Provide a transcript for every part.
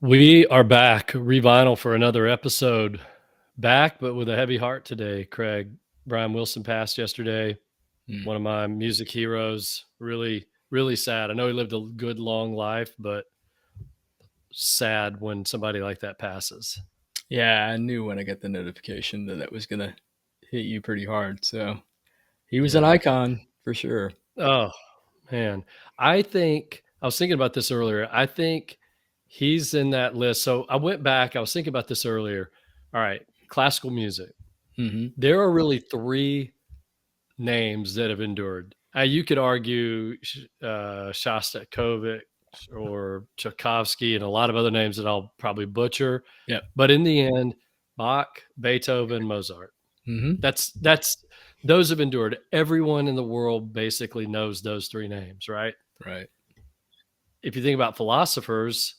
We are back, Revinyl, for another episode. Back, but with a heavy heart today, Craig. Brian Wilson passed yesterday, Mm. one of my music heroes. Really, really sad. I know he lived a good, long life, but sad when somebody like that passes. Yeah, I knew when I got the notification that was gonna hit you pretty hard. So he was an Yeah. icon for sure. Oh, man. I was thinking about this earlier. I think he's in that list. So I went back, I was thinking about this earlier. All right, classical music. Mm-hmm. There are really three names that have endured. You could argue Shostakovich or Tchaikovsky and a lot of other names that I'll probably butcher. Yep. But in the end, Bach, Beethoven, Mozart. Mm-hmm. That's those have endured. Everyone in the world basically knows those three names, right? Right. If you think about philosophers,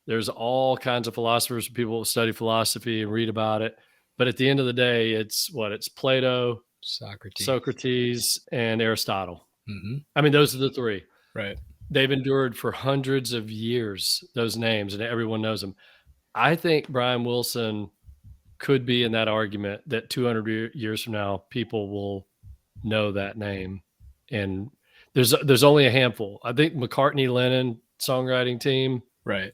there's all kinds of philosophers, people study philosophy and read about it. But at the end of the day, it's Plato, Socrates, and Aristotle. Mm-hmm. I mean, those are the three. Right. They've endured for hundreds of years, those names, and everyone knows them. I think Brian Wilson could be in that argument that 200 years from now, people will know that name. And there's only a handful. I think McCartney, Lennon songwriting team, Right.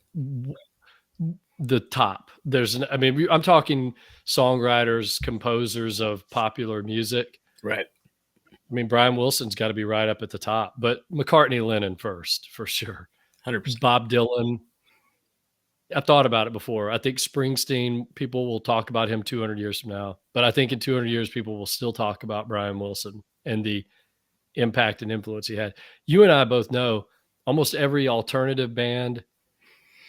the top. I'm talking songwriters, composers of popular music. Right. I mean, Brian Wilson's got to be right up at the top, but McCartney, Lennon first, for sure. 100%. Bob Dylan. I thought about it before. I think Springsteen, people will talk about him 200 years from now, but I think in 200 years, people will still talk about Brian Wilson and the impact and influence he had. You and I both know almost every alternative band,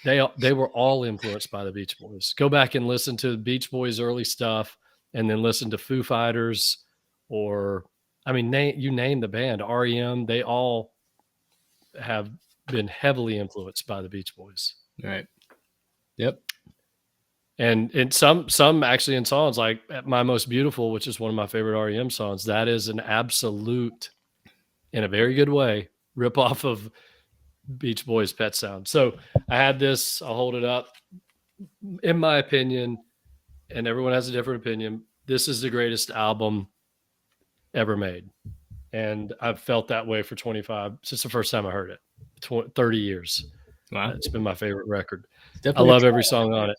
they were all influenced by the Beach Boys. Go back and listen to the Beach Boys' early stuff and then listen to Foo Fighters or you name the band, REM, they all have been heavily influenced by the Beach Boys. Right. Yep. And some actually in songs like My Most Beautiful, which is one of my favorite REM songs, that is an absolute, in a very good way, rip off of Beach Boys' Pet Sound. So I had this, I'll hold it up. In my opinion, and everyone has a different opinion, this is the greatest album ever made. And I've felt that way for since the first time I heard it, 30 years. Wow. It's been my favorite record. I Definitely love every song on it.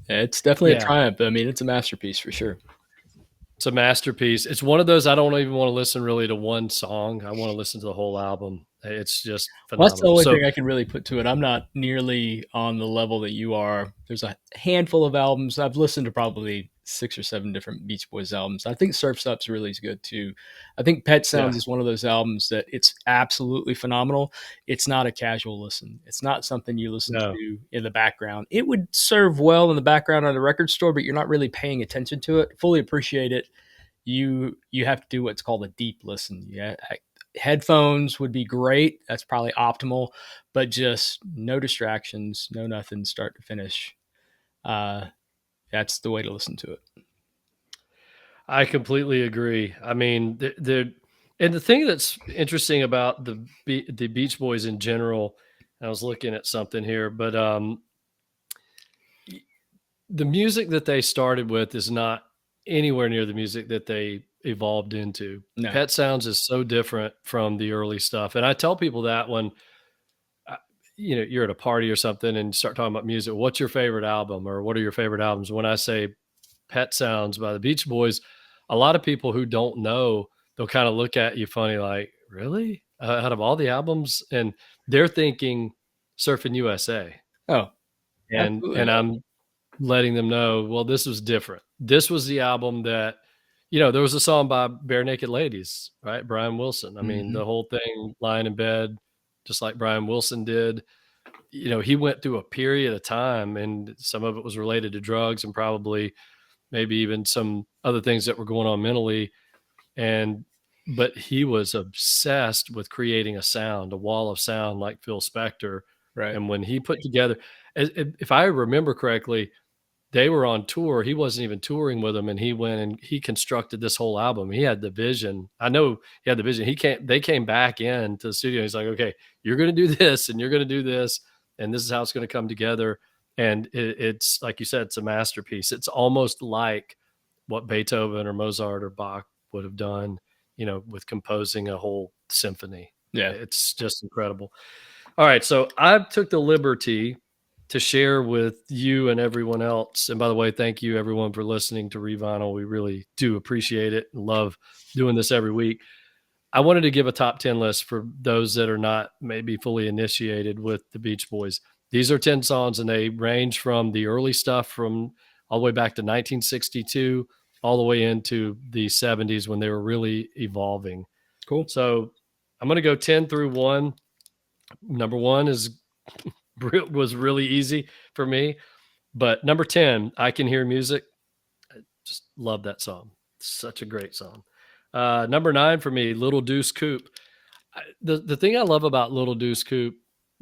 Yeah, it's definitely a triumph. I mean, it's a masterpiece for sure. It's a masterpiece. It's one of those I don't even want to listen really to one song. I want to listen to the whole album. It's just phenomenal. Well, that's the only thing I can really put to it. I'm not nearly on the level that you are. There's a handful of albums. I've listened to probably 6 or 7 different Beach Boys albums. I think Surf's Up's really good too. I think Pet Sounds is one of those albums that it's absolutely phenomenal. It's not a casual listen. It's not something you listen to in the background. It would serve well in the background at a record store, but you're not really paying attention to it. Fully appreciate it. You have to do what's called a deep listen. Yeah. Headphones would be great. That's probably optimal, but just no distractions, no nothing, start to finish. That's the way to listen to it. I completely agree. I mean, and the thing that's interesting about the Beach Boys in general, I was looking at something here, but the music that they started with is not anywhere near the music that they evolved into. No. Pet Sounds is so different from the early stuff. And I tell people that when, you're at a party or something and start talking about music, what's your favorite album or what are your favorite albums? When I say Pet Sounds by the Beach Boys, a lot of people who don't know, they'll kind of look at you funny, like, really? Out of all the albums? And they're thinking Surfing USA. Oh, and I'm letting them know, well, this was different. This was the album that, there was a song by Bare Naked Ladies, right? Brian Wilson. I mean, the whole thing, lying in bed, just like Brian Wilson did. He went through a period of time, and some of it was related to drugs and probably maybe even some other things that were going on mentally. But he was obsessed with creating a sound, a wall of sound like Phil Spector. Right. And when he put together, if I remember correctly, they were on tour. He wasn't even touring with them, and he went and he constructed this whole album. He had the vision. I know he had the vision. They came back into the studio. He's like, okay, you're going to do this and you're going to do this, and this is how it's going to come together. And it's like you said, it's a masterpiece. It's almost like what Beethoven or Mozart or Bach would have done, with composing a whole symphony. Yeah. It's just incredible. All right, so I took the liberty to share with you and everyone else. And by the way, thank you everyone for listening to Revinyl. We really do appreciate it and love doing this every week. I wanted to give a top 10 list for those that are not maybe fully initiated with the Beach Boys. These are 10 songs and they range from the early stuff from all the way back to 1962 all the way into the 70s when they were really evolving. Cool. So I'm going to go 10 through 1. Number 1 was really easy for me, but number 10, I Can Hear Music. I just love that song. Such a great song. Number 9 for me, Little Deuce Coupe. The thing I love about Little Deuce Coupe,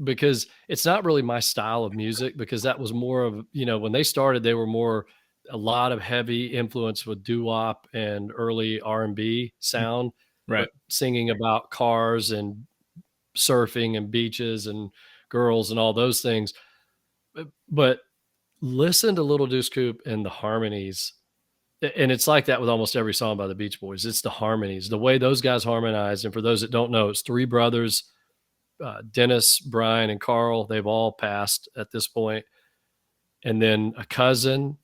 because it's not really my style of music, because that was more of, when they started, they were more a lot of heavy influence with doo-wop and early R&B sound, Right. but singing about cars and surfing and beaches and girls and all those things. But listen to Little Deuce Coupe and the harmonies. And it's like that with almost every song by the Beach Boys. It's the harmonies, the way those guys harmonize. And for those that don't know, it's three brothers, Dennis, Brian, and Carl. They've all passed at this point. And then a cousin,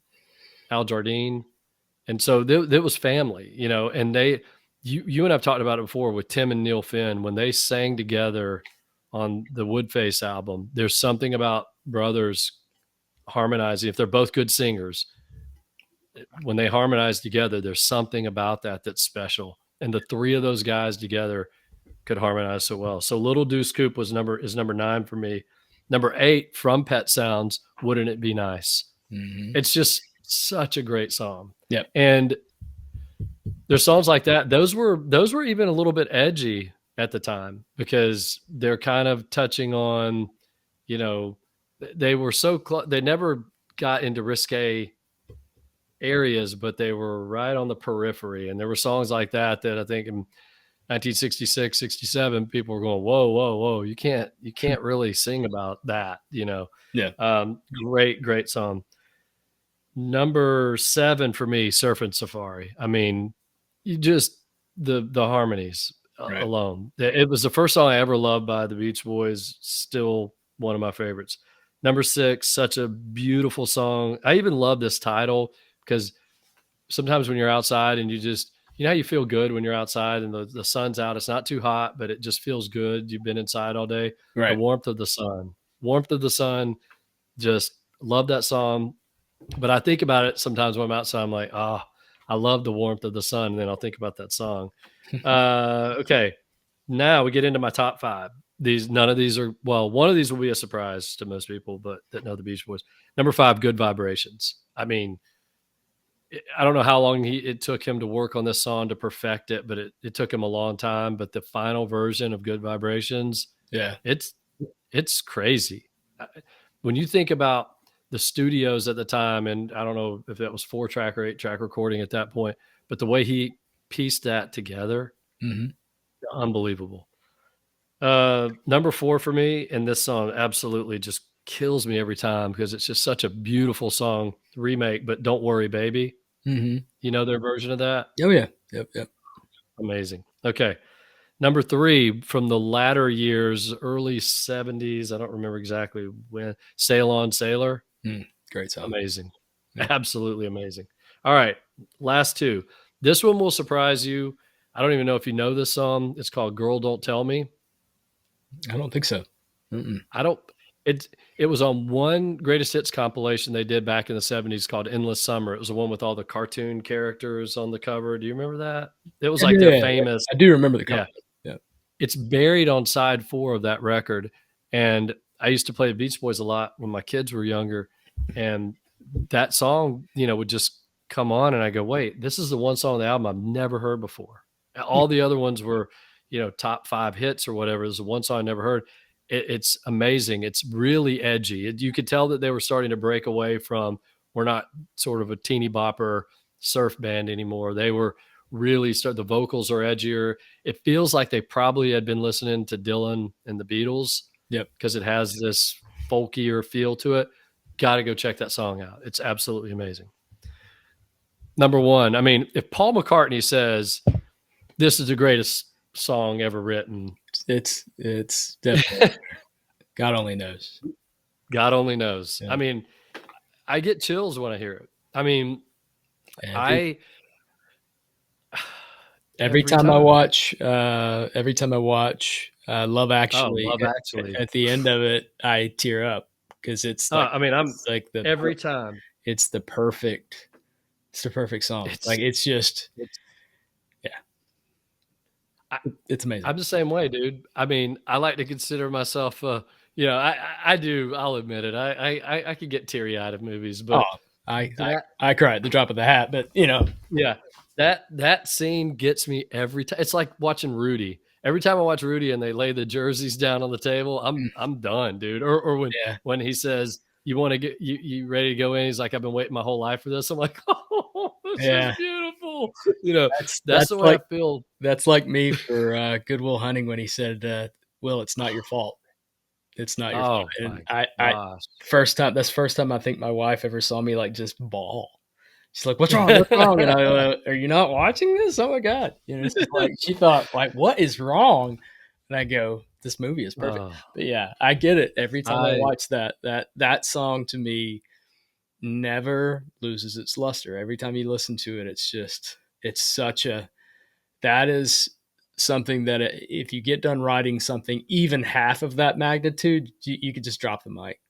Al Jardine. And so it was family, and you and I've talked about it before with Tim and Neil Finn, when they sang together on the Woodface album. There's something about brothers harmonizing. If they're both good singers, when they harmonize together, there's something about that that's special. And the three of those guys together could harmonize so well. So Little Deuce Coupe is number 9 for me. Number 8 from Pet Sounds, Wouldn't It Be Nice? Mm-hmm. It's just such a great song. Yep. And there's songs like that. Those were even a little bit edgy at the time, because they're kind of touching on, they were so close. They never got into risque areas, but they were right on the periphery. And there were songs like that I think in 1966, 67, people were going, whoa, whoa, whoa. You can't really sing about that, Yeah. Great song. Number 7 for me, Surfing Safari. I mean, you just the harmonies Right. alone. It was the first song I ever loved by the Beach Boys. Still one of my favorites. Number 6, such a beautiful song. I even love this title, because sometimes when you're outside and you just, how you feel good when you're outside and the sun's out. It's not too hot, but it just feels good. You've been inside all day. Right. The warmth of the sun. Just love that song. But I think about it sometimes when I'm outside. I'm like, I love the warmth of the sun. And then I'll think about that song. Okay. Now we get into my top 5. None of these are, well, one of these will be a surprise to most people, but that know the Beach Boys. Number 5, Good Vibrations. I mean, I don't know how long it took him to work on this song to perfect it, but it took him a long time. But the final version of Good Vibrations, yeah, it's crazy. When you think about the studios at the time, and I don't know if that was 4-track or 8-track recording at that point, but the way he pieced that together, mm-hmm. Unbelievable. Number 4 for me, and this song absolutely just kills me every time, because it's just such a beautiful song remake, but Don't Worry Baby. Mm-hmm. You know their version of that? Oh yeah. Yep. Amazing. Okay. Number 3 from the latter years, early 70s. I don't remember exactly when. Sail On Sailor. Great song. Amazing. Yeah. Absolutely amazing. All right. Last 2. This one will surprise you. I don't even know if you know this song. It's called Girl Don't Tell Me. I don't think so. Mm-mm. It was on one greatest hits compilation they did back in the 70s called Endless Summer. It was the one with all the cartoon characters on the cover. Do you remember that? It was like their famous. I do remember the cover. Yeah. It's buried on side 4 of that record. And I used to play the Beach Boys a lot when my kids were younger. And that song, would just come on and I go, wait, this is the one song on the album I've never heard before. All the other ones were, top 5 hits or whatever. There's one song I never heard. It's amazing. It's really edgy. You could tell that they were starting to break away from, we're not sort of a teeny bopper surf band anymore. They were really the vocals are edgier. It feels like they probably had been listening to Dylan and the Beatles. Yep. Because it has this folkier feel to it. got to go check that song out. It's absolutely amazing. Number one, I mean, if Paul McCartney says this is the greatest song ever written, It's definitely God only knows. God only knows. Yeah. I mean, I get chills when I hear it. I mean, Every I every every time I time. watch Love Oh, Actually, Love Actually. at the end of it, I tear up because I mean, I'm it's like every time. it's the perfect song. It's Like it's just it's yeah, I, it's amazing. I'm the same way, dude. I mean, I like to consider myself, I do. I'll admit it. I could get teary eyed of movies, Oh, but I I that, I cry at the drop of the hat, but yeah, that scene gets me every time. It's like watching Rudy. Every time I watch Rudy and they lay the jerseys down on the table, mm, I'm done, dude. Or yeah, when he says, "You want to get you ready to go in?" He's like, "I've been waiting my whole life for this." I'm like, "Oh, this is yeah. beautiful." You know, That's that's the that's way I like feel. that's like me for Good Will Hunting when he said, "Will, it's not your fault. It's not your fault." Oh And my I gosh. that's the first time I think my wife ever saw me like just bawl. She's like, "What's wrong? What's wrong?" And I go, "Are you not watching this? Oh my god!" It's just like she thought, like, "What is wrong?" And I go, "This movie is perfect." Oh, But yeah, I get it. Every time I I watch that song to me never loses its luster. Every time you listen to it, it's such a that is something that if you get done writing something even half of that magnitude, you could just drop the mic.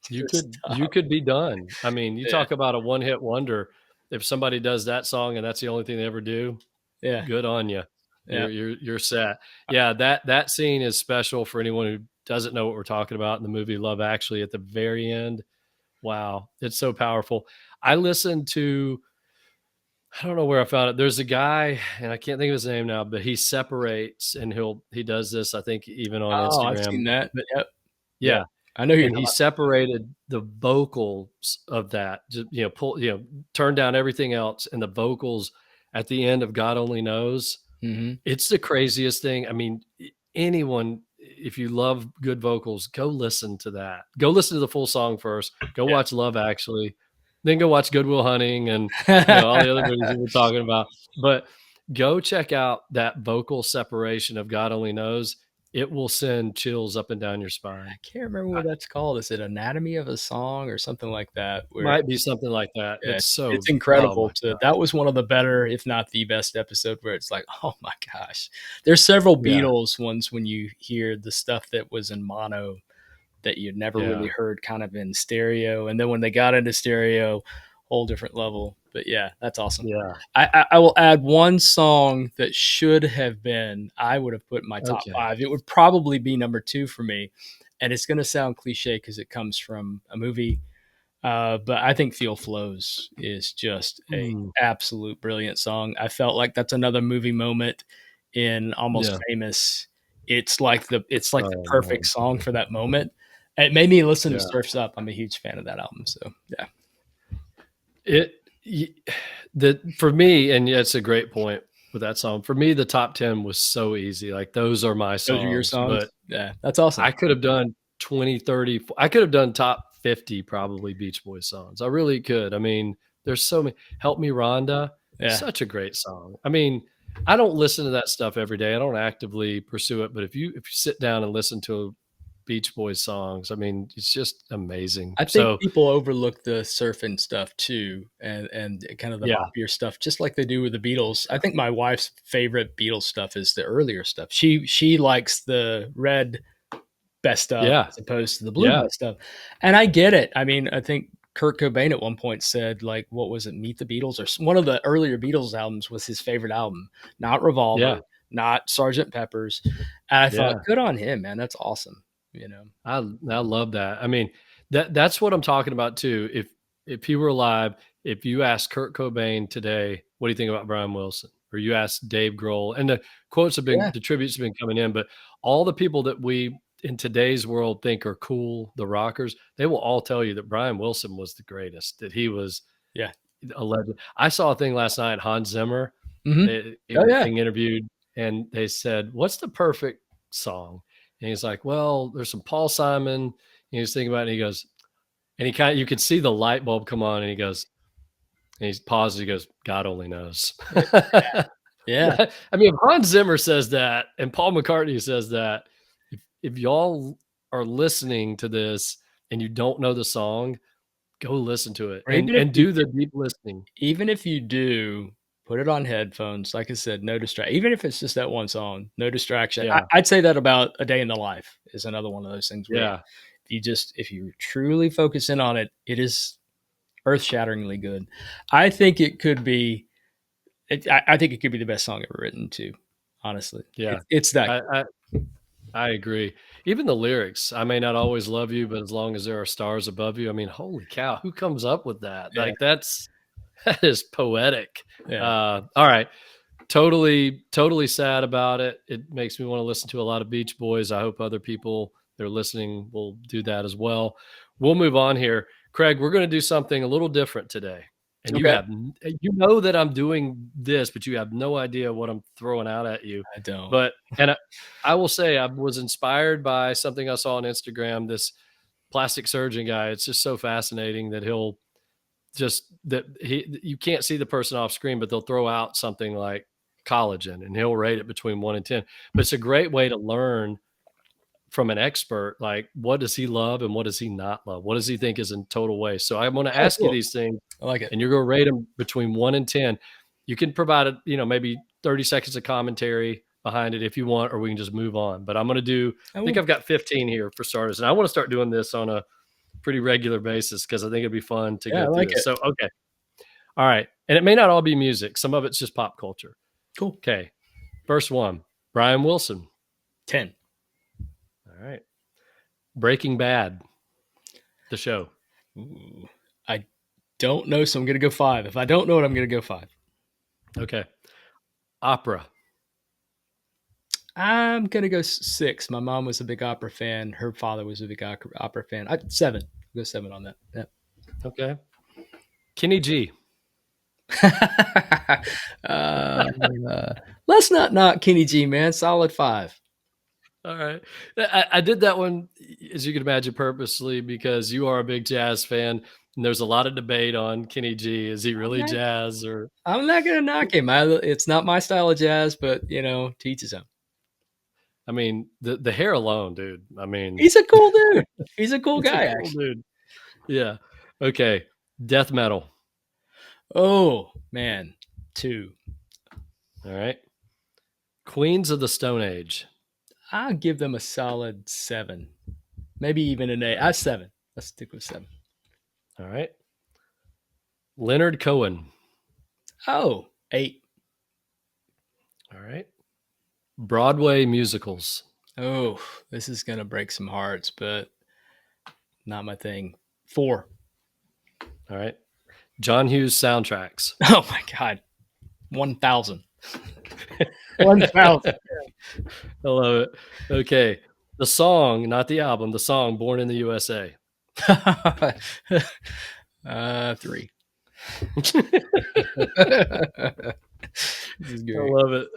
Just you stop. could be done. I mean, you Yeah, talk about a one-hit wonder. If somebody does that song and that's the only thing they ever do, yeah, good on you. yeah. You're set. Yeah, that scene is special for anyone who doesn't know what we're talking about in the movie Love Actually at the very end. Wow, it's so powerful. I listened to I don't know where I found it. There's a guy, and I can't think of his name now, but he separates and he does this, I think, even on Oh, I've seen Instagram. that. But Yep, yeah. yeah, I know who you're and talking he about. separated the vocals of that. Just, turn down everything else, and the vocals at the end of God Only Knows. Mhm. It's the craziest thing. I mean, anyone, if you love good vocals, go listen to that. Go listen to the full song first. Go watch Love Actually, then go watch Good Will Hunting and all the other movies we were talking about. But go check out that vocal separation of God Only Knows. It will send chills up and down your I spine. can't remember what I, that's called. Is it Anatomy of a Song or something like that? Where might be something like that. yeah, It's so it's oh incredible my to god. that was one of the better, if not the best episode where it's like, oh my gosh. There's several Yeah, Beatles ones when you hear the stuff that was in mono that you'd never really yeah. heard kind of in stereo. And then when they got into stereo, whole different level. But yeah, that's awesome. Yeah. I will add one song that should have been, I would have put in my top Okay. five. It would probably be number two for me. And it's going to sound cliche because it comes from a movie. But I think Feel Flows is just a Mm, absolute brilliant song. I felt like that's another movie moment in Almost yeah. Famous. It's like the Oh perfect man. song for that moment. It made me listen to Yeah. Surfs Up. I'm a huge fan of that album. So yeah, It y the for me, and yeah, it's a great point with that song. For me, the top 10 was so easy, like, those are my those are your songs, songs. but Yeah, that's awesome. I could have done 20, 30. I could have done top 50 probably Beach Boys songs. I really could. I mean, there's so many Help Me Rhonda, Yeah, such a great song. I mean, I don't listen to that stuff every day. I don't actively pursue it, but if you sit down and listen to Beach Boys songs, I mean, it's just amazing. I think So, people overlook the surfing stuff too, and kind of the yeah, boppier stuff, just like they do with the Beatles. I think my wife's favorite Beatles stuff is the earlier stuff. She likes the red best stuff yeah, as opposed to the blue yeah, best stuff, and I get it. I mean, I think Kurt Cobain at one point said, like, what was it, Meet the Beatles, or one of the earlier Beatles albums was his favorite album, not yeah, Revolver, not Sergeant Pepper's. And I thought, yeah. good on him, man. That's awesome. You know, I love that. I mean, that's what I'm talking about too. If he were alive, if you ask Kurt Cobain today, what do you think about Brian Wilson? Or you ask Dave Grohl, and yeah, the tributes have been coming in, but all the people that we in today's world think are cool, the rockers, they will all tell you that Brian Wilson was the greatest, that he was yeah. a legend. I saw a thing last night, Hans Zimmer, Hmm. he Oh was yeah. being interviewed, and they said, "What's the perfect song?" And he's like, "Well, there's some Paul Simon." And he's thinking about it, and he goes, And you could see the light bulb come on, and he goes, and he pauses. He goes, "God only knows." Yeah. I mean, if Hans Zimmer says that, and Paul McCartney says that, if y'all are listening to this and you don't know the song, go listen to it Or and do the deep listening. even if you do, put it on headphones. Like I said, no distraction. Even if it's just that one song, no distraction. Yeah, I'd say that about A Day in the Life is another one of those things where yeah, if you truly focus in on it, it is earth shatteringly good. I think it could be. I think it could be the best song ever written too. Honestly, yeah. it's that. I agree. Even the lyrics, I may not always love you, but as long as there are stars above you. I mean, holy cow, who comes up with that? Yeah, Like that is poetic. yeah. All right. Totally sad about it. It makes me want to listen to a lot of Beach Boys. I hope other people that are listening will do that as well. We'll move on here. Craig, we're going to do something a little different today. And Okay, you know that I'm doing this, but you have no idea what I'm throwing out at you. I don't. But I will say I was inspired by something I saw on Instagram. This plastic surgeon guy. It's just so fascinating that you can't see the person off screen, but they'll throw out something like collagen and he'll rate it between 1 and 10. But it's a great way to learn from an expert, like what does he love and what does he not love? What does he think is in total waste? So I'm going to Oh, ask you cool. these things I like it. and you're going to rate them between 1 and 10. You can provide it, maybe 30 seconds of commentary behind it if you want, or we can just move on. But I think I've got 15 here for starters. And I want to start doing this on a pretty regular basis because I think it'd be fun to Yeah, I go through like this. it. So, okay. All right. And it may not all be music. Some of it's just pop culture. Cool. Okay. First one, Brian Wilson. 10. All right. Breaking Bad, the show. Ooh, I don't know, so I'm going to go 5. If I don't know it, I'm going to go 5. Okay. Opera. I'm going to go 6. My mom was a big opera fan. Her father was a big opera fan. 7. I'll go 7 on that. Yeah. Okay. Kenny G. uh, let's not knock Kenny G, man. Solid 5. All right. I did that one, as you can imagine, purposely because you are a big jazz fan. And there's a lot of debate on Kenny G. Is he really jazz or? I'm not going to knock him. It's not my style of jazz, but, teach his own. I mean, the hair alone, dude. I mean, he's a cool dude. He's a cool guy, cool actually. dude. Yeah. Okay. Death metal. Oh, man. 2. All right. Queens of the Stone Age. I'll give them a solid 7. Maybe even an 8. 7. Let's stick with 7. All right. Leonard Cohen. Oh, 8. All right. Broadway musicals. Oh, this is going to break some hearts, but not my thing. 4. All right. John Hughes soundtracks. Oh, my God. 1,000. 1,000. I love it. Okay. The song, not the album, the song Born in the USA. 3. This is I great. love it.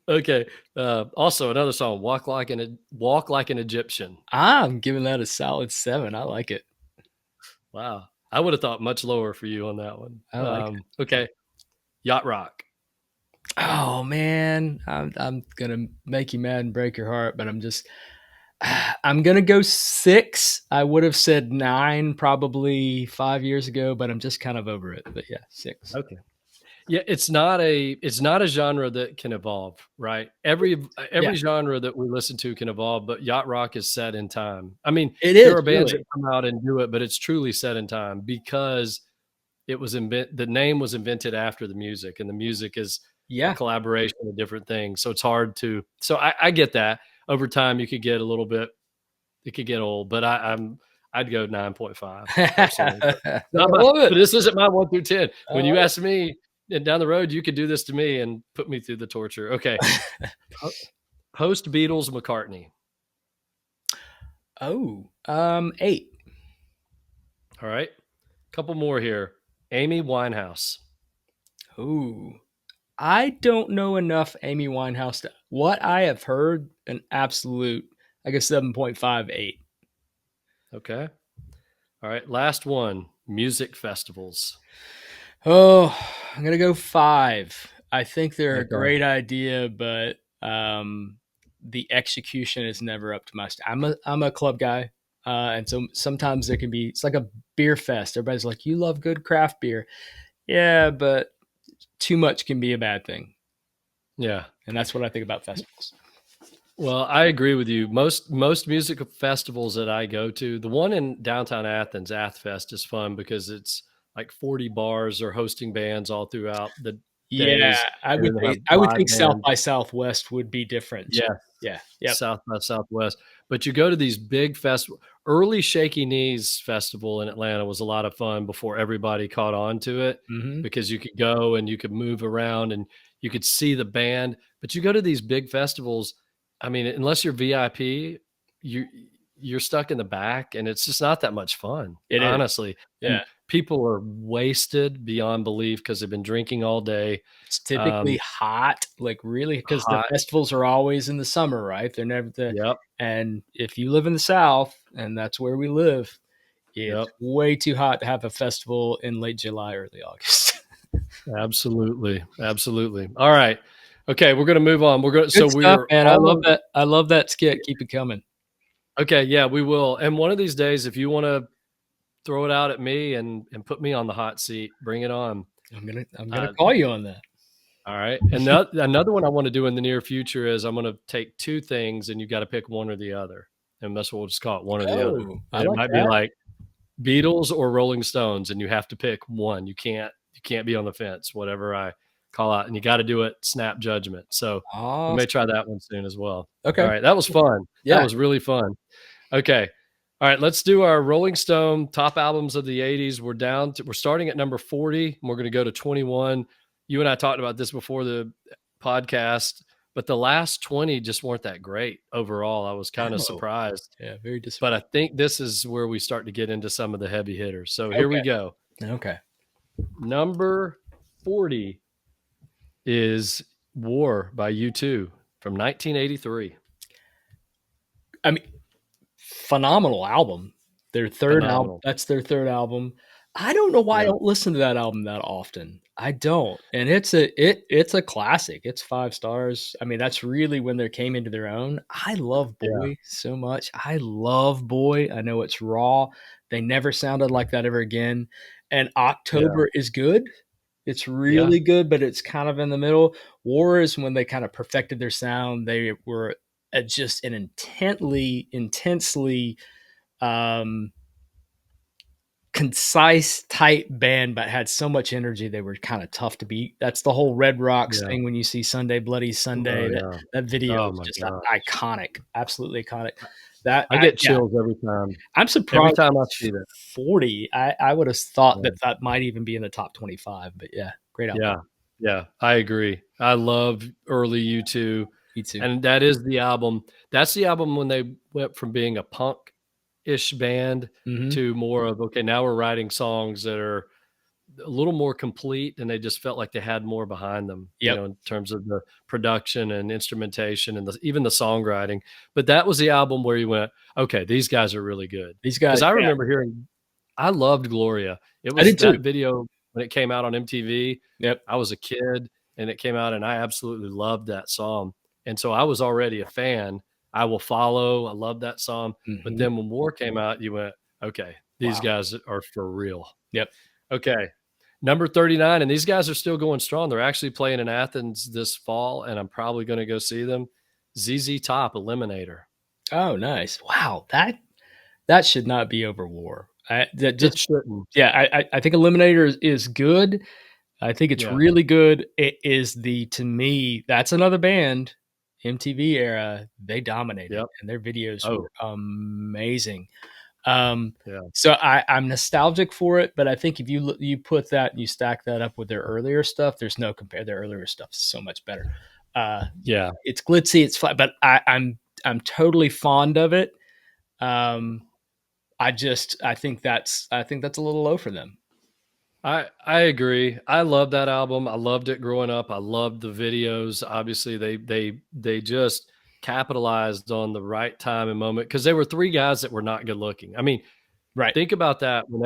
Okay. Also another song, Walk Like an Egyptian. I'm giving that a solid 7. I like it. Wow. I would have thought much lower for you on that one. I like it. Okay. Yacht Rock. Oh man, I'm gonna make you mad and break your heart, but I'm gonna go 6. I would have said 9 probably 5 years ago, but I'm just kind of over it. But yeah, 6. Okay. Yeah, it's not a genre that can evolve, right? Every genre that we listen to can evolve, but yacht rock is set in time. I mean, It there is are bands really. that come out and do it, but it's truly set in time because the name was invented after the music, and the music is a Yeah. collaboration of different things. So it's hard to. So I get that. Over time, you could get a little bit. It could get old, but I'd go 9.5 personally. But this isn't my 1 through 10. When you ask me down the road, you could do this to me and put me through the torture. Okay. Post Beatles McCartney. Oh, 8. All right. Couple more here. Amy Winehouse. Ooh, I don't know enough Amy Winehouse. What I have heard, an absolute, I guess 7.5, 8. Okay. All right, last one, music festivals. Oh, I'm gonna go 5. I think they're a Okay. great idea, but the execution is never up to my I'm a club guy, and so sometimes there can be it's like a beer fest. Everybody's like, "You love good craft beer." Yeah, but too much can be a bad thing, Yeah. and that's what I think about festivals. Well, I agree with you. Most music festivals that I go to, the one in downtown Athens, Athfest, is fun because it's like 40 bars are hosting bands all throughout the Yeah, days, I and would then they have think I would live think South bands. by Southwest would be different too. Yeah, Yeah, yep. South by Southwest. But you go to these big festival early Shaky Knees Festival in Atlanta was a lot of fun before everybody caught on to it, Mhm. because you could go and you could move around and you could see the band. But you go to these big festivals, I mean, unless you're VIP, you you're stuck in the back and it's just not that much fun, It is. honestly. And Yeah. people are wasted beyond belief because they've been drinking all day. It's typically Um, hot, like, really, because the hot. festivals are always in the summer, right? They're never the Yep. and if you live in the South, and that's where we live, it's Yep. way too hot to have a festival in late July, early August. Absolutely, absolutely. All right. Okay, we're gonna move on. We're gonna Good so stuff, we're man. almost I love that skit. Keep it coming. okay, yeah, we will. And one of these days, if you wanna throw it out at me and put me on the hot seat, bring it on. I'm gonna Uh, call you on that. all right. And another one I want to do in the near future is I'm gonna take two things and you gotta pick one or the other. And that's what we'll just call it, one or the other. Oh, I And it like might be that. like Beatles or Rolling Stones, and you have to pick one. You can't be on the fence, whatever I call out, and you gotta do it snap judgment. So, we may try Awesome. that one soon as well. All Okay. right, that was fun. That Yeah. was really fun. Okay. All right, let's do our Rolling Stone top albums of the '80s. We're starting at number 40, and we're gonna go to 21. You and I talked about this before the podcast, but the last 20 just weren't that great overall. I was kinda Oh, surprised, yeah, very but I disappointing. think this is where we start to get into some of the heavy hitters. So here we Okay. go. Okay. Number 40 is War by U2 from 1983. I mean, phenomenal album. Their 3rd album Phenomenal. that's their 3rd album. I don't know why I Yeah, don't listen to that album that often. I don't, and it's a classic. It's 5 stars. I mean, that's really when they came into their own. I love yeah, Boy so much. I love Boy. I know it's raw. They never sounded like that ever again, and yeah, October is good. It's yeah, really good, but it's kind of in the middle. War is when they kind of perfected their sound. They were just an intensely um, concise, tight band, but had so much energy they were kind of tough to beat. That's the whole Red Rocks yeah. thing. When you see Sunday Bloody Oh, Sunday, yeah. that video Oh is my just god. iconic, absolutely iconic. That I get yeah, chills every time. I'm Every surprised time I it's see that. 40. I would have thought Yeah. that might even be in the top 25. But yeah, great album. Yeah. Yeah, I agree. I love early U2, Me too. and that is the album. That's the album when they went from being a punk-ish band Hmm. to more of, "Okay, now we're writing songs that are a little more complete," and they just felt like they had more behind them, Yep. in terms of the production and instrumentation and even the songwriting. But that was the album where you went, "Okay, these guys are really good." These Because guys. I Yeah, remember hearing I loved Gloria. It I was did too. that video when it came out on MTV. Yep. I was a kid and it came out and I absolutely loved that song. And so I was already a fan. I Will Follow. I love that song. But Hmm. then when War came out, you went, "Okay, these Wow. guys are for real." Yep. Okay. Number 39, and these guys are still going strong. They're actually playing in Athens this fall, and I'm probably going to go see them. ZZ Top, Eliminator. Oh, nice. Wow. That should not be over War. That It just shouldn't. yeah. I think Eliminator is good. I think it's Yeah. really good. It is to me, that's another band, MTV era, they dominated Yep. and their videos Oh, were amazing. Um, yeah. so I'm nostalgic for it, but I think if you put that and you stack that up with their earlier stuff, there's no compare. Their earlier stuff is so much better. Uh, Yeah. it's glitzy, it's flat, but I'm totally fond of it. Um, I think that's a little low for them. I agree. I love that album. I loved it growing up. I loved the videos. Obviously, they just capitalized on the right time and moment because they were three guys that were not good looking. I mean, Right. Think about that when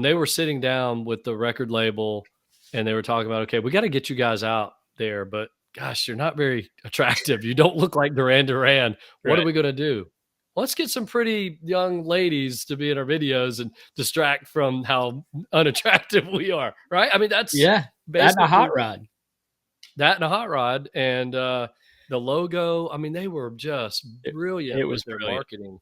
they were sitting down with the record label and they were talking about, okay, we got to get you guys out there, but gosh, you're not very attractive. You don't look like Duran Duran. What are Right. we going to do? Let's get some pretty young ladies to be in our videos and distract from how unattractive we are. Right. I mean, that's Yeah. That and a hot basically rod. that and a hot rod and the logo. I mean, they were just It brilliant with was their brilliant. marketing.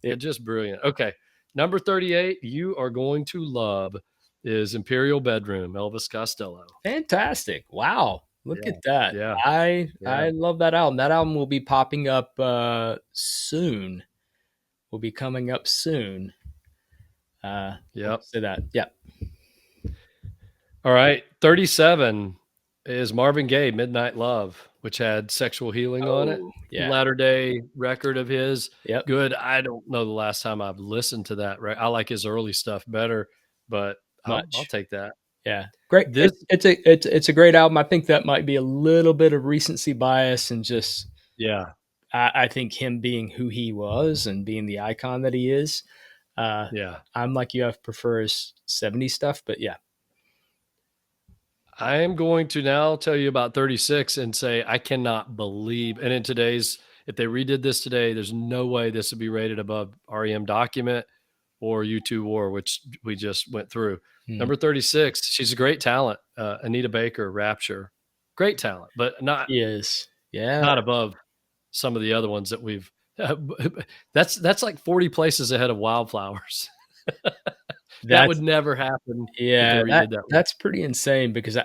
It Just brilliant. Okay. Number 38, you are going to love is Imperial Bedroom, Elvis Costello. fantastic. Wow. Look Yeah. at that. Yeah. I Yeah. love that album. That album will be popping up soon. Will be coming up soon. We'll Yep. say that. Yeah. All right. 37 is Marvin Gaye, Midnight Love, which had Sexual Healing on it. Oh, yeah. Latter day record of his. Yep. Good. I don't know the last time I've listened to that. Right. I like his early stuff better, but I'll Much. take that. Yeah. Great. This, It's a great album. I think that might be a little bit of recency bias and just yeah. I think him being who he was and being the icon that he is. Uh, Yeah. I'm like you. I prefer his '70s stuff, but yeah. I am going to now tell you about 36 and say I cannot believe, and in today's, if they redid this today, there's no way this would be rated above REM Document or U2 War, which we just went through. Hmm. Number 36, she's a great talent. Anita Baker, Rapture, great talent, but He is. Yeah. not above some of the other ones that we've. That's like 40 places ahead of Wildflowers. That That's would never happen if they yeah. redid that one. That's pretty insane because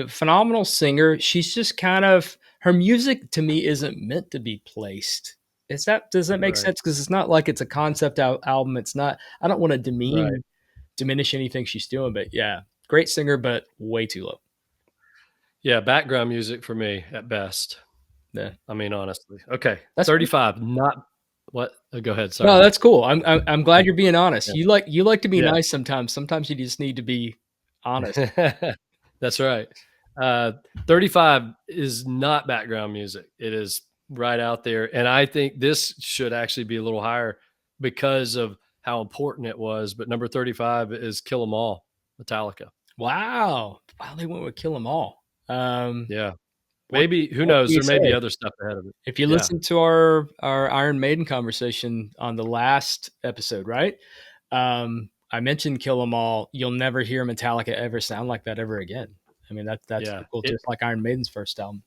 phenomenal singer. She's just kind of her music to me isn't meant to be placed. Is that does that make Right, sense? Because it's not like it's a concept album. It's not. I don't want to right. diminish anything she's doing, but yeah, great singer, but way too low. Yeah, background music for me at best. Yeah, I mean, honestly. Okay, that's 35, not what go ahead, no, sorry. that's cool. I'm glad you're being honest. Yeah, You like to be yeah. nice sometimes. Sometimes you just need to be honest. That's right. 35 is not background music. It is right out there, and I think this should actually be a little higher because of how important it was, but number 35 is Kill 'Em All, Metallica. Wow, wow, they went with Kill 'Em All. Yeah. What Maybe who what knows? can you There may be say? other stuff ahead of it. If you Yeah. listen to our Iron Maiden conversation on the last episode, right? I mentioned Kill 'Em All. You'll never hear Metallica ever sound like that ever again. I mean that's Yeah. cool, just like Iron Maiden's first album.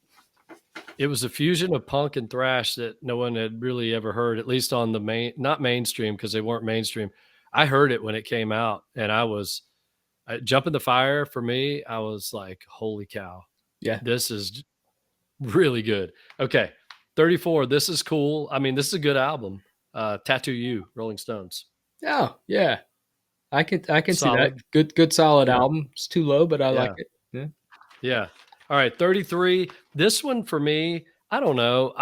It was a fusion of punk and thrash that no one had really ever heard, at least on the not mainstream because they weren't mainstream. I heard it when it came out, and Jump in the Fire for me. I was like, holy cow, Yeah. this is really good. Okay, 34. This is cool. I mean, this is a good album. Tattoo You, Rolling Stones, Oh, yeah. I can see that. solid. Good solid Yeah, album. It's too low, but I like yeah, it. Yeah. yeah. All right, 33. This one for me, I don't know.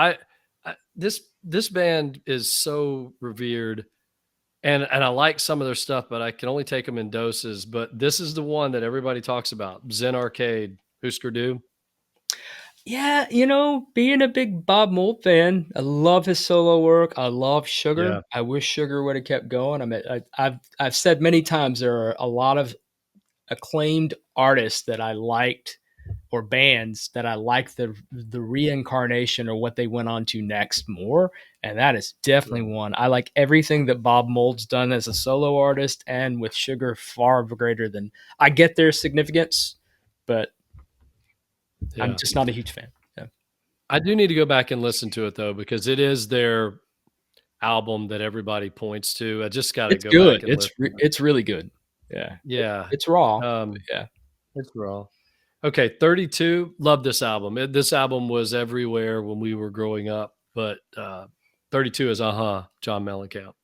This band is so revered. And I like some of their stuff, but I can only take them in doses. But this is the one that everybody talks about. Zen Arcade, Husker Du. Yeah, being a big Bob Mould fan, I love his solo work. I love Sugar. Yeah, I wish Sugar would have kept going. I've said many times there are a lot of acclaimed artists that I liked or bands that I like the reincarnation or what they went on to next more, and that is definitely right. one. I like everything that Bob Mould's done as a solo artist and with Sugar far greater than I get their significance, but I'm Yeah. just not a huge fan. Yeah. I do need to go back and listen to it though, because it is their album that everybody points to. I just got to It's go good. back and listen. It's really good. Yeah. Yeah. It's raw. But Um, yeah. it's raw. Okay, 32. Love this album. This album was everywhere when we were growing up, but 32 is John Mellencamp.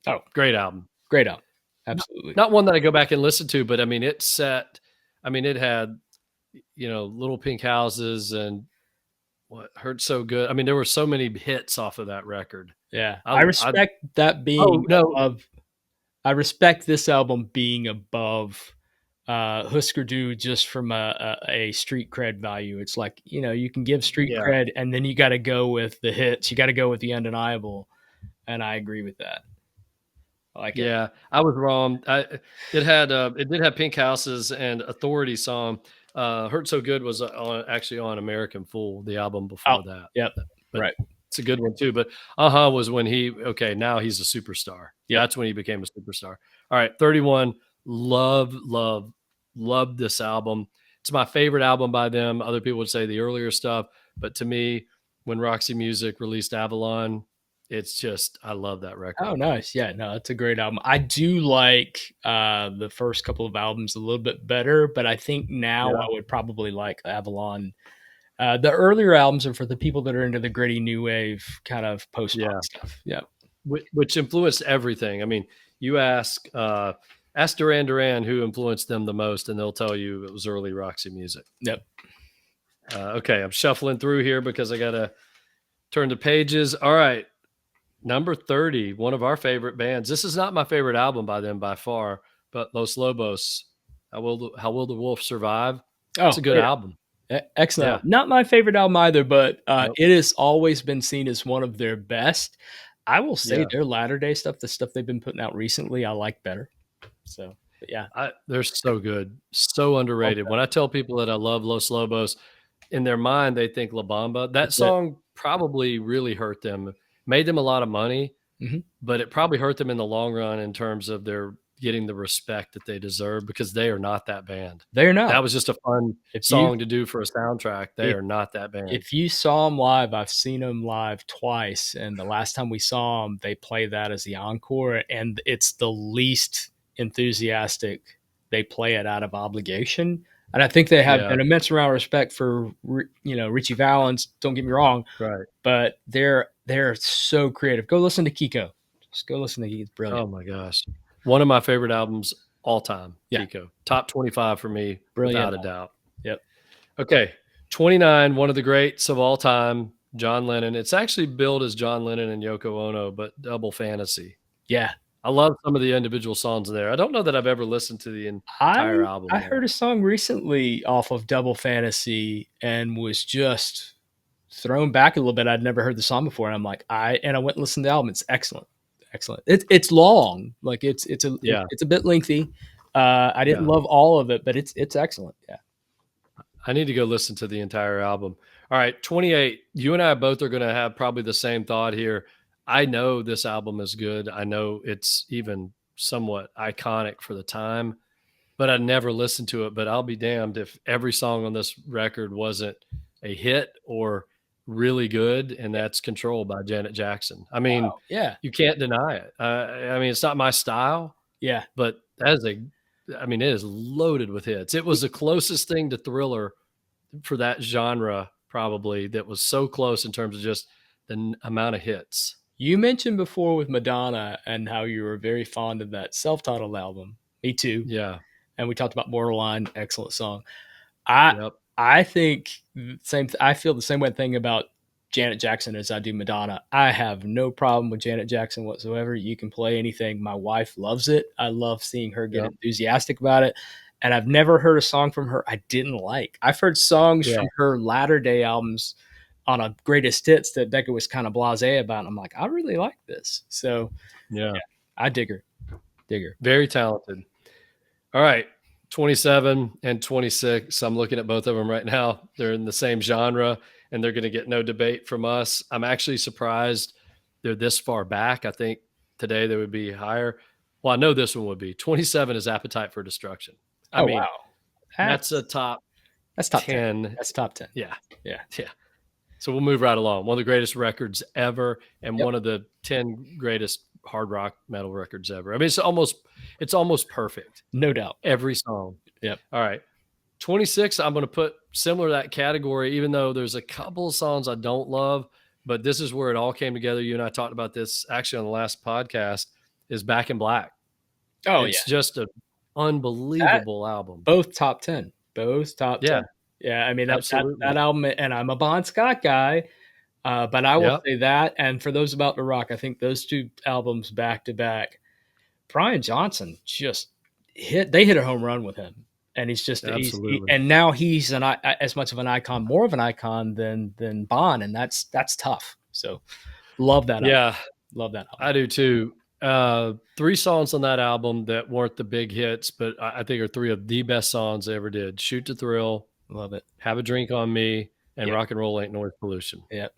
Oh, Great album. great album. Not, Absolutely. not one that I go back and listen to, but I mean, it had, Little Pink Houses and what Hurt So Good. I mean, there were so many hits off of that record. Yeah. I, I I respect that oh being no, above I respect this album being above Husker Du just from a street cred value. It's like, you can give street yeah, cred and then you got to go with the hits. You got to go with the undeniable. And I agree with that. I like it. Yeah, I was wrong. It did have Pink House's and Authority song. Hurt So Good was actually on American Fool, the album Oh, before that. yep. But Right. it's a good one too. But was when now he's a superstar. Yep. That's when he became a superstar. All right, 31. Love, love, love this album. It's my favorite album by them. Other people would say the earlier stuff, but to me, when Roxy Music released Avalon, it's just I love that record. Oh, nice. Yeah, no, it's a great album. I do like the first couple of albums a little bit better, but I think now I Yeah, would probably like Avalon. The earlier albums are for the people that are into the gritty new wave kind of post punk yeah. stuff. Yeah. Which influenced everything. I mean, you ask Duran Duran who influenced them the most, and they'll tell you it was early Roxy Music. Yep. Okay, I'm shuffling through here because I gotta turn the pages. All right, number 30, one of our favorite bands. This is not my favorite album by them by far, but Los Lobos. How will the Wolf survive? Oh, It's a good great. album. Excellent. Yeah, Not my favorite album either, but nope, it has always been seen as one of their best. I will say yeah. their latter day stuff, the stuff they've been putting out recently, I like better. So, but yeah. They're so good, so underrated. Okay. When I tell people that I love Los Lobos, in their mind they think La Bamba. That That's it. song probably really hurt them, made them a lot of money, Mhm. but it probably hurt them in the long run in terms of their getting the respect that they deserve because they are not that band. They're not. That was just a fun If you song to do for a soundtrack. They if are not that band. if you saw them live, I've seen them live twice, and the last time we saw them, they play that as the encore, and it's the least enthusiastic. They play it out of obligation, and I think they have Yeah, an immense amount of respect for Richie Valens. Don't get me wrong, right. but they're so creative. Go listen to Kiko. Just go listen to Kiko. It's brilliant. Oh my gosh. One of my favorite albums all time, Yeah, Kiko. Top 25 for me, brilliant without a album. doubt. Yep. Okay, 29, one of the greats of all time, John Lennon. It's actually billed as John Lennon and Yoko Ono, but double fantasy. Yeah, I love some of the individual songs in there. I don't know that I've ever listened to the entire I album, I though. heard a song recently off of Double Fantasy and was just thrown back a little bit. I'd never heard the song before, and I went and listened to the album. It's excellent, excellent. It's long, like Yeah, it's a bit lengthy. I didn't yeah. love all of it, but it's excellent. Yeah. I need to go listen to the entire album. All right, 28. You and I both are going to have probably the same thought here. I know this album is good. I know it's even somewhat iconic for the time, but I never listened to it. But I'll be damned if every song on this record wasn't a hit or really good. And that's Control by Janet Jackson. I mean, Oh, yeah, you can't deny it. I mean, it's not my style, yeah. but I mean, it is loaded with hits. It was the closest thing to Thriller for that genre, probably, that was so close in terms of just the amount of hits. You mentioned before with Madonna and how you were very fond of that self-titled album. Me too. Yeah. And we talked about Borderline, excellent song. I Yep. I think same. I feel the same way thing about Janet Jackson as I do Madonna. I have no problem with Janet Jackson whatsoever. You can play anything. My wife loves it. I love seeing her get Yep. enthusiastic about it. And I've never heard a song from her I didn't like. I've heard songs Yeah. from her latter day albums on a greatest hits that Becca was kind of blasé about. And I'm like, I really like this. So Yeah. yeah, I dig her. Dig her. Very talented. All right. 27 and 26. I'm looking at both of them right now. They're in the same genre and they're going to get no debate from us. I'm actually surprised they're this far back. I think today they would be higher. Well, I know this one would be. 27 is Appetite for Destruction. I Oh mean, wow. that's a That's top that's top 10. 10. That's top 10. Yeah. Yeah. Yeah. So we'll move right along. One of the greatest records ever and Yep. one of the 10 greatest hard rock metal records ever. I mean, it's almost perfect. No doubt. Every song. Yep. All right. 26, I'm going to put similar to that category, even though there's a couple of songs I don't love, but this is where it all came together. You and I talked about this actually on the last podcast, is Back in Black. Oh yeah. It's just an That unbelievable album. both top 10. Both top Yeah, 10. Yeah, I mean absolutely. that album, and I'm a Bon Scott guy, but I will Yep. say that, and for those about to rock, I think those two albums back to back, Brian Johnson just they hit a home run with him, and Absolutely. and now he's as much of an icon, more of an icon than Bon, and that's tough. So love that album. Yeah, Love that album. I do too. Three songs on that album that weren't the big hits, but I think are three of the best songs they ever did: "Shoot to Thrill," Love it. "Have a Drink on Me," and Yep. "Rock and Roll Ain't Noise Pollution." Yep.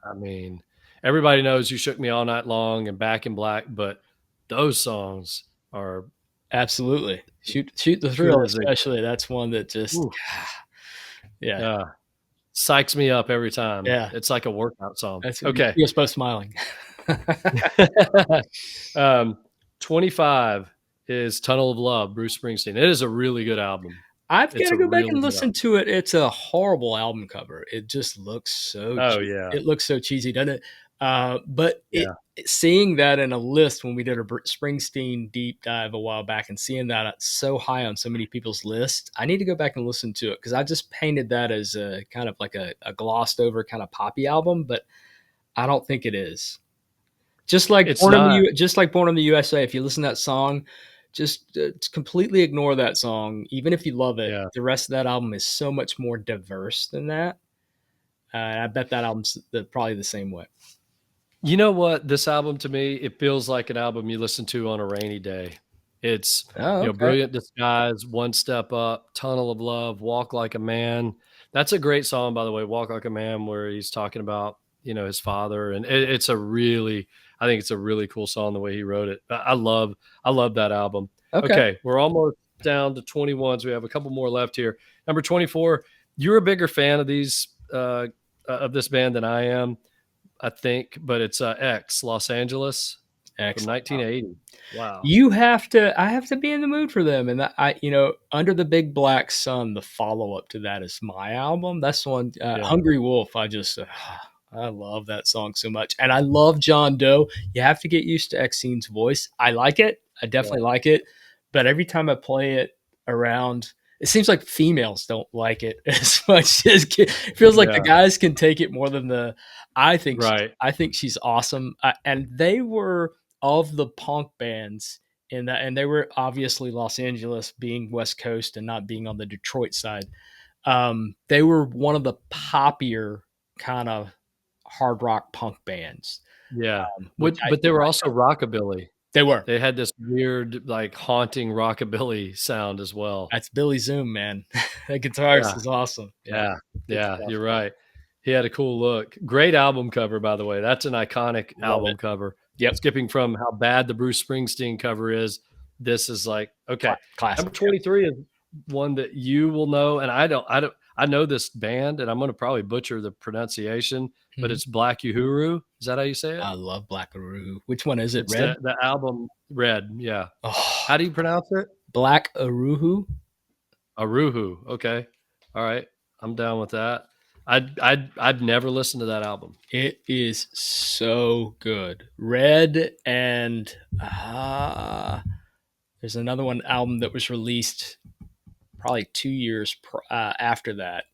I mean, everybody knows "You Shook Me All Night Long" and "Back in Black," but those songs are Absolutely. Shoot the good thrill, as they especially. That's one that just, oof, yeah, psychs me up every time. yeah. It's like a workout song. That's Okay. you're both smiling. 25 is "Tunnel of Love," Bruce Springsteen. It is a really good album. I've got It's to a go back really and good listen album. to it. It's a horrible album cover. It just looks so Oh, cheesy. yeah. It looks so cheesy, doesn't it? But Yeah. seeing that in a list when we did a Springsteen deep dive a while back, and seeing that so high on so many people's lists, I need to go back and listen to it because I just painted that as a kind of like a glossed over kind of poppy album, but I don't think it is. It's not. Just like Born in the USA, if you listen to that song, just completely ignore that song, even if you love it. Yeah. The rest of that album is so much more diverse than that. I bet that album's probably the same way. You know what? This album to me, it feels like an album you listen to on a rainy day. It's, Oh, okay. Brilliant Disguise, One Step Up, Tunnel of Love, Walk Like a Man. That's a great song, by the way, Walk Like a Man, where he's talking about, his father. And I think it's a really cool song the way he wrote it. I love that album. Okay. Okay. We're almost down to 21s. We have a couple more left here. Number 24, you're a bigger fan of of this band than I am, I think, but it's X, Los Angeles from Excellent. 1980. Wow. I have to be in the mood for them. And Under the Big Black Sun, the follow up to that is my album. That's the one, Yeah. Hungry Wolf. I love that song so much. And I love John Doe. You have to get used to Exene's voice. I like it. I definitely like it. But every time I play it around, it seems like females don't like it as much as it feels like the Yeah. guys can take it more than the. Right. I think she's awesome, and they were of the punk bands in that, and they were obviously Los Angeles being West Coast and not being on the Detroit side. They were one of the poppier kind of hard rock punk bands, Yeah. which But they were also rockabilly. they were. They had this weird, like, haunting rockabilly sound as well. That's Billy Zoom, man. That guitarist Yeah. is awesome. Yeah. Yeah. stuff. You're right. He had a cool look. Great album cover, by the way. That's an iconic Love album it. cover. Yep. Skipping from how bad the Bruce Springsteen cover is, this is like, okay. Classic. Number 23 is one that you will know, and I know this band, and I'm going to probably butcher the pronunciation, but Mhm. it's Black Uhuru. Is that how you say it? I love Black Aruhu. Which one is it? It's Red? the album Red. Yeah. Oh, How do you pronounce it? Black Aruhu. Aruhu. Okay. All right. I'm down with that. I'd never listened to that album. It is so good. Red and there's another one album that was released probably 2 years after that.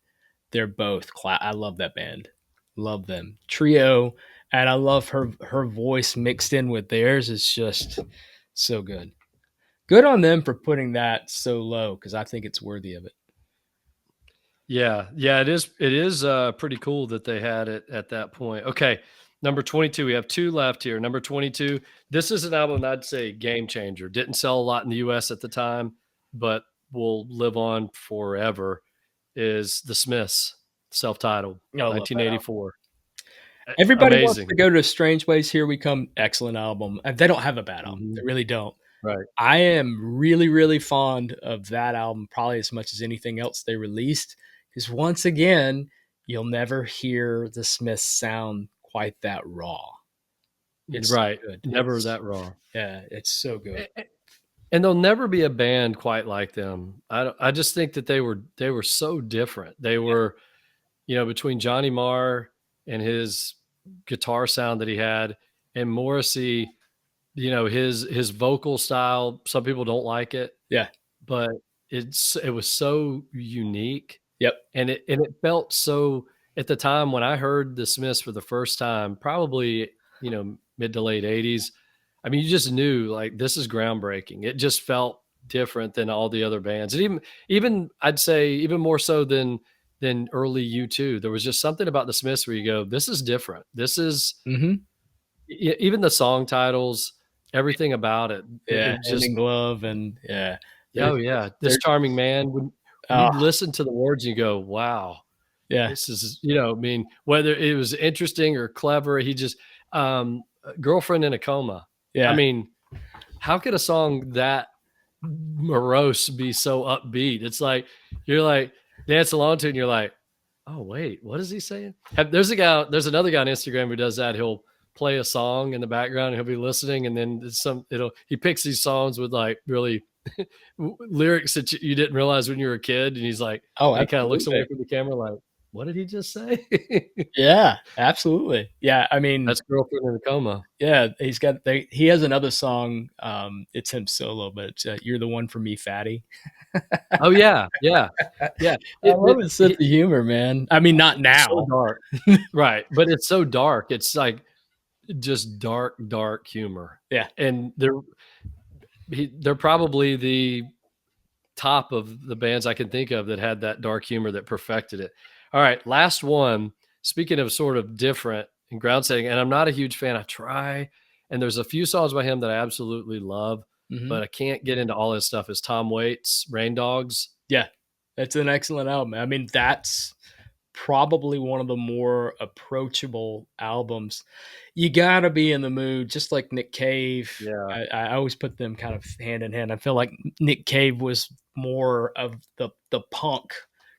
They're both I love that band. Love them. Trio, and I love her voice mixed in with theirs is just so good. Good on them for putting that so low because I think it's worthy of it. Yeah. Yeah, it is pretty cool that they had it at that point. Okay. Number 22. We have two left here. Number 22. This is an album I'd say game changer. Didn't sell a lot in the US at the time, but will live on forever. Is The Smiths, self-titled, I love that album. 1984. Everybody wants Amazing. to go to Strange Ways Here We Come. Excellent album. And they don't have a bad album. They really don't. Right. I am really, really fond of that album, probably as much as anything else they released. Because once again, you'll never hear the Smiths sound quite that raw. It's Right. so good. Never that raw. Yeah, it's so good. And there'll never be a band quite like them. I just think that they were so different. They were, between Johnny Marr and his guitar sound that he had, and Morrissey, his vocal style. Some people don't like it. Yeah. But it was so unique. Yep. And it felt so, at the time when I heard the Smiths for the first time, probably, mid to late 80s. I mean, you just knew, like, this is groundbreaking. It just felt different than all the other bands. And even I'd say even more so than early U2. There was just something about the Smiths where you go, this is different. This is Mm-hmm. even the song titles, everything about it. Yeah, It Hand in just, Glove, and yeah, oh yeah, this there's charming man. When you oh, listen to the words, you go, wow, yeah, this is, I mean, whether it was interesting or clever, he just, Girlfriend in a Coma. I yeah, mean, how could a song that morose be so upbeat? It's like, you're like dance along to it and you're like, oh wait, what is he saying? There's another guy on Instagram who does that. He'll play a song in the background and he'll be listening, and then he picks these songs with like really lyrics that you didn't realize when you were a kid, and he's like, oh, and he kind of looks away absolutely. from the camera like, what did he just say? Yeah, absolutely. Yeah, I mean, That's Girlfriend in a Coma. yeah, he has another song, it's him solo, but it's, "You're the One for Me, Fatty." Oh yeah, yeah, yeah. I love his sense of humor, man. I mean, not It's so now. dark, right? But it's so dark. It's like just dark, dark humor, Yeah. and they're probably the top of the bands I can think of that had that dark humor that perfected it. All right, last one. Speaking of sort of different and ground setting, and I'm not a huge fan. I try, and there's a few songs by him that I absolutely love, Mhm. but I can't get into all his stuff. Is Tom Waits' Rain Dogs? Yeah, it's an excellent album. I mean, that's probably one of the more approachable albums. You gotta be in the mood, just like Nick Cave. Yeah, I always put them kind of hand in hand. I feel like Nick Cave was more of the punk,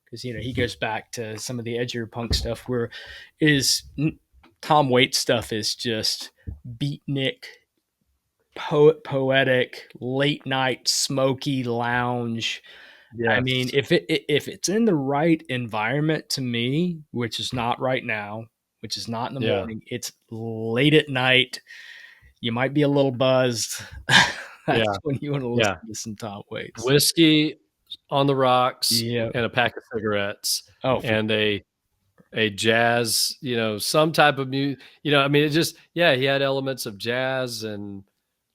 because he goes back to some of the edgier punk stuff. Where is Tom Waits stuff is just beatnik, poetic, late night, smoky lounge. I mean, yes, if it's in the right environment to me, which is not right now, which is not in the yeah, morning, it's late at night. You might be a little buzzed. That's yeah, when you want to listen yeah. to some Tom Waits. Whiskey on the rocks Yeah. and a pack of cigarettes Oh, for and sure. a jazz, some type of music. I mean, it just, yeah, he had elements of jazz and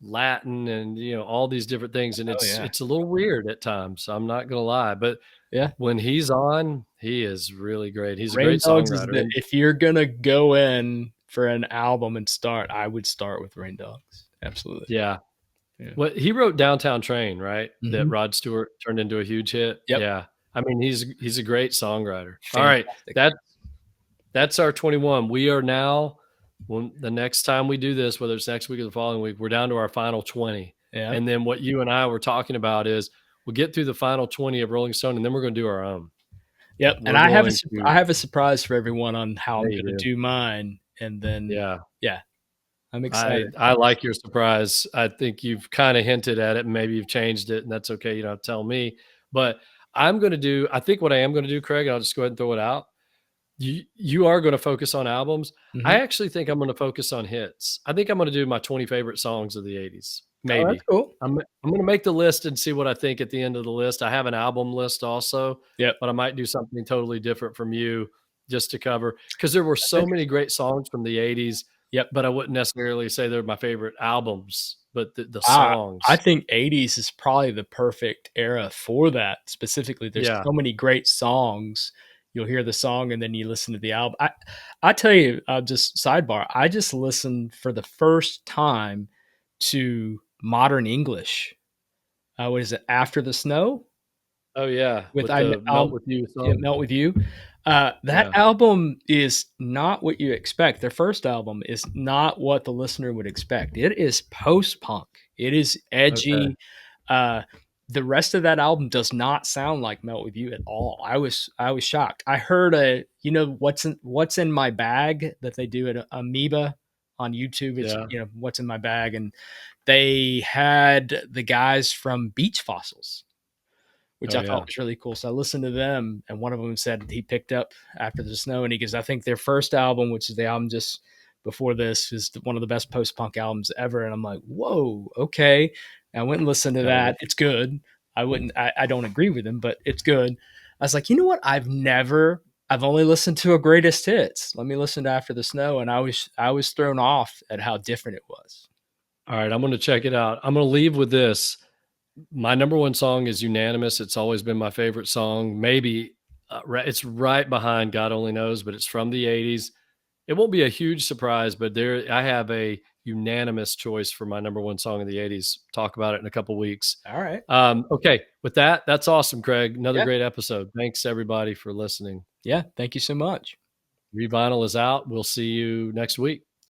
Latin and all these different things, and Oh it's yeah. it's a little weird at times. I'm not gonna lie, but Yeah. when he's on, he is really great. He's a Rain great Dogs is songwriter, the and if you're gonna go in for an album and start, I would start with Rain Dogs. Absolutely. yeah. Yeah. What he wrote Downtown Train, right? That Mhm. Rod Stewart turned into a huge hit. Yep. Yeah. I mean, he's a great songwriter. All right. Fantastic. That's our 21. We are now, when the next time we do this, whether it's next week or the following week, we're down to our final 20. Yeah. And then what you and I were talking about is we'll get through the final 20 of Rolling Stone, and then we're going to do our own. Yep, and We're going I to, have a surprise for everyone on how yeah, I'm you gonna do. do mine, and then Yeah. yeah, I'm I, excited. I like your surprise. I think you've kind of hinted at it and maybe you've changed it, and that's okay. You don't have to tell me. But I think what I am going to do, Craig, I'll just go ahead and throw it out. You are going to focus on albums. Mhm. I actually think I'm going to focus on hits. I think I'm going to do my 20 favorite songs of the 80's. Oh, that's Maybe. cool. I'm going to make the list and see what I think at the end of the list. I have an album list also, Yep, but I might do something totally different from you just to cover, because there were that's so many interesting. great songs from the 80's, Yep. but I wouldn't necessarily say they're my favorite albums, but the I I songs. think '80s is probably the perfect era for that specifically. There's Yeah. so many great songs. You'll hear the song and then you listen to the album. I tell you, just sidebar, I just listened for the first time to Modern English. What is it? After the Snow? Oh yeah. With With I the Melt With You Yeah, song. Melt With You. That Yeah. album is not what you expect. Their first album is not what the listener would expect. It is post-punk. It is Okay. edgy. Uh, the rest of that album does not sound like Melt With You at all. I was shocked. I heard what's in my bag that they do at Amoeba on YouTube. It's Yeah. what's in my bag, and they had the guys from Beach Fossils, which Oh I thought yeah. was really cool. So I listened to them, and one of them said he picked up After the Snow, and he goes, "I think their first album, which is the album just before this, is one of the best post punk albums ever." And I'm like, "Whoa, okay." And I went and listened to Got that. it. It's good. I don't agree with him, but it's good. I was like, you know what? I've only listened to a greatest hits. Let me listen to After the Snow, and I was thrown off at how different it was. All right, I'm going to check it out. I'm going to leave with this. My number one song is unanimous. It's always been my favorite song. Maybe it's right behind God Only Knows, but it's from the 80's. It won't be a huge surprise, but I have a unanimous choice for my number one song of the 80s. Talk about it in a couple weeks. All right. Okay. With that, that's awesome, Craig. Another Yeah. great episode. Thanks everybody for listening. Yeah. Thank you so much. Revinyl is out. We'll see you next week.